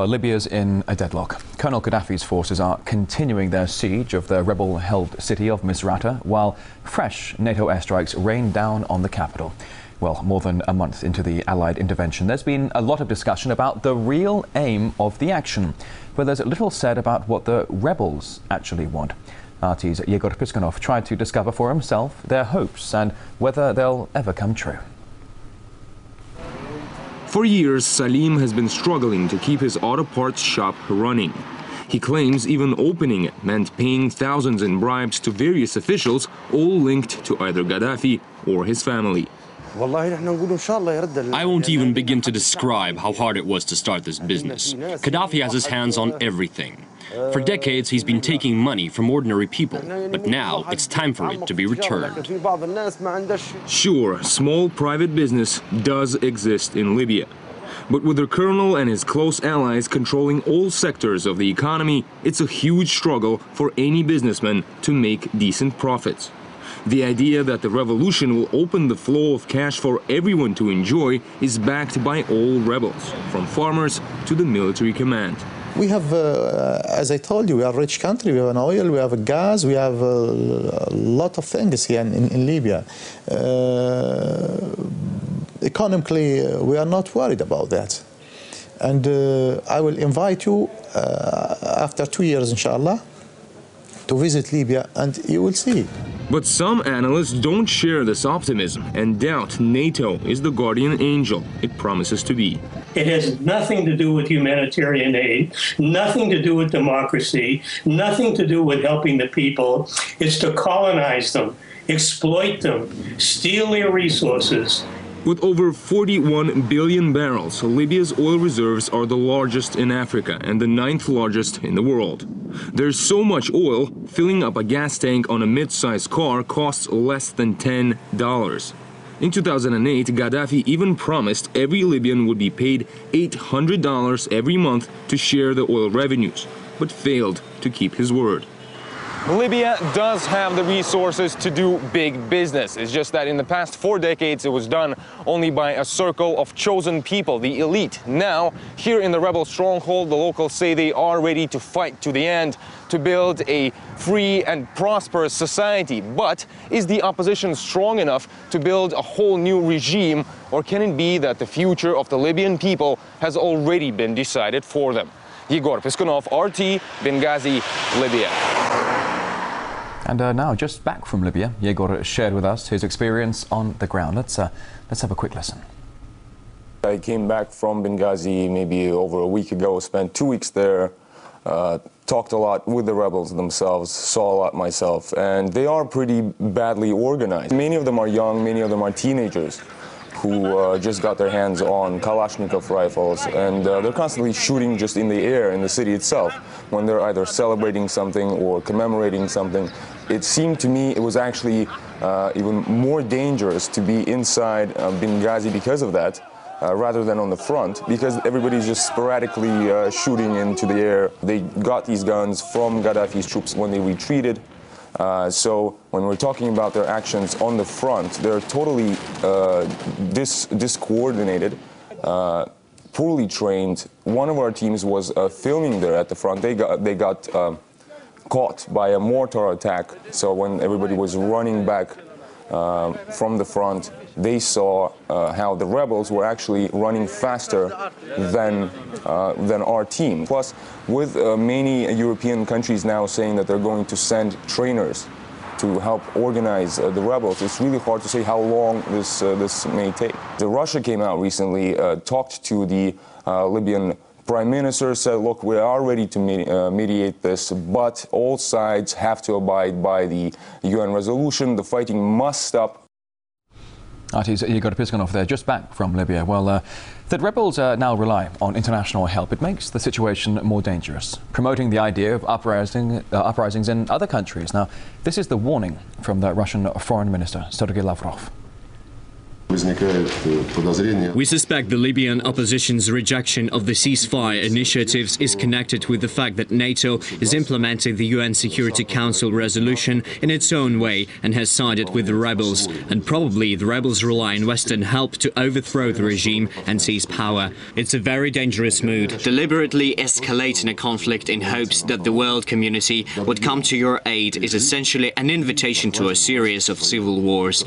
Well, Libya's in a deadlock. Colonel Gaddafi's forces are continuing their siege of the rebel-held city of Misrata, while fresh NATO airstrikes rain down on the capital. Well, more than a month into the Allied intervention, there's been a lot of discussion about the real aim of the action, but there's little said about what the rebels actually want. RT's Yegor Piskunov tried to discover for himself their hopes and whether they'll ever come true. For years, Salim has been struggling to keep his auto parts shop running. He claims even opening it meant paying thousands in bribes to various officials, all linked to either Gaddafi or his family. I won't even begin to describe how hard it was to start this business. Gaddafi has his hands on everything. For decades, he's been taking money from ordinary people, but now it's time for it to be returned. Sure, small private business does exist in Libya. But with the colonel and his close allies controlling all sectors of the economy, it's a huge struggle for any businessman to make decent profits. The idea that the revolution will open the flow of cash for everyone to enjoy is backed by all rebels, from farmers to the military command. We have, as I told you, we are a rich country. We have an oil, we have a gas, we have a lot of things here in Libya. Economically, we are not worried about that. And I will invite you after 2 years, inshallah, to visit Libya, and you will see. But some analysts don't share this optimism and doubt NATO is the guardian angel it promises to be. It has nothing to do with humanitarian aid, nothing to do with democracy, nothing to do with helping the people. It's to colonize them, exploit them, steal their resources. With over 41 billion barrels, Libya's oil reserves are the largest in Africa and the 9th largest in the world. There's so much oil, filling up a gas tank on a mid-sized car costs less than $10. In 2008, Gaddafi even promised every Libyan would be paid $800 every month to share the oil revenues, but failed to keep his word. Libya does have the resources to do big business. It's just that in the past 4 decades, it was done only by a circle of chosen people, the elite. Now, here in the rebel stronghold, the locals say they are ready to fight to the end to build a free and prosperous society. But is the opposition strong enough to build a whole new regime, or can it be that the future of the Libyan people has already been decided for them? Yegor Piskunov, RT, Benghazi, Libya. And now, just back from Libya, Yegor shared with us his experience on the ground. Let's have a quick listen. I came back from Benghazi maybe over a week ago, spent 2 weeks there, talked a lot with the rebels themselves, saw a lot myself, and they are pretty badly organized. Many of them are young, many of them are teenagers who just got their hands on Kalashnikov rifles, and they're constantly shooting just in the air in the city itself when they're either celebrating something or commemorating something. It seemed to me it was actually even more dangerous to be inside Benghazi because of that, rather than on the front, because everybody's just sporadically shooting into the air. They got these guns from Gaddafi's troops when they retreated. So when we're talking about their actions on the front, they're totally discoordinated, poorly trained. One of our teams was filming there at the front. They got caught by a mortar attack. So when everybody was running back from the front, they saw how the rebels were actually running faster than our team. Plus, with many European countries now saying that they're going to send trainers to help organize the rebels, it's really hard to say how long this may take. Russia came out recently, talked to the Libyan Prime Minister, said, look, we are ready to mediate this, but all sides have to abide by the UN resolution. The fighting must stop. RT's Yegor Piskunov there, just back from Libya. Well, that rebels now rely on international help, it makes the situation more dangerous, promoting the idea of uprisings in other countries. Now, this is the warning from the Russian Foreign Minister, Sergei Lavrov. We suspect the Libyan opposition's rejection of the ceasefire initiatives is connected with the fact that NATO is implementing the UN Security Council resolution in its own way and has sided with the rebels. And probably the rebels rely on Western help to overthrow the regime and seize power. It's a very dangerous mood. Deliberately escalating a conflict in hopes that the world community would come to your aid is essentially an invitation to a series of civil wars.